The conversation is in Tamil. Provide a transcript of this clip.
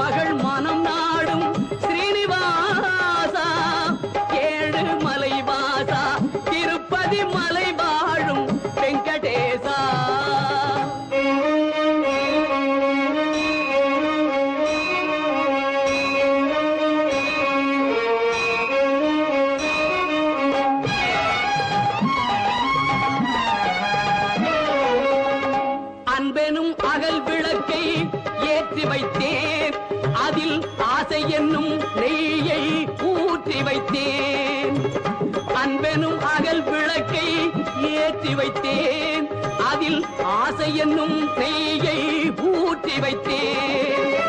மகள் மனம் நாடும் ஸ்ரீனிவாசா, ஏழு மலை வாசா, திருப்பதி மலை வாழும் வெங்கடேசா. அன்பெனும் அகல் விளக்கை ஏற்றி வைத்தேன், அதில் ஆசை என்னும் நெய்யை ஊற்றி வைத்தேன். அன்பெனும் அகல் விளக்கை ஏற்றி வைத்தேன், அதில் ஆசை என்னும் நெய்யை ஊற்றி வைத்தேன்.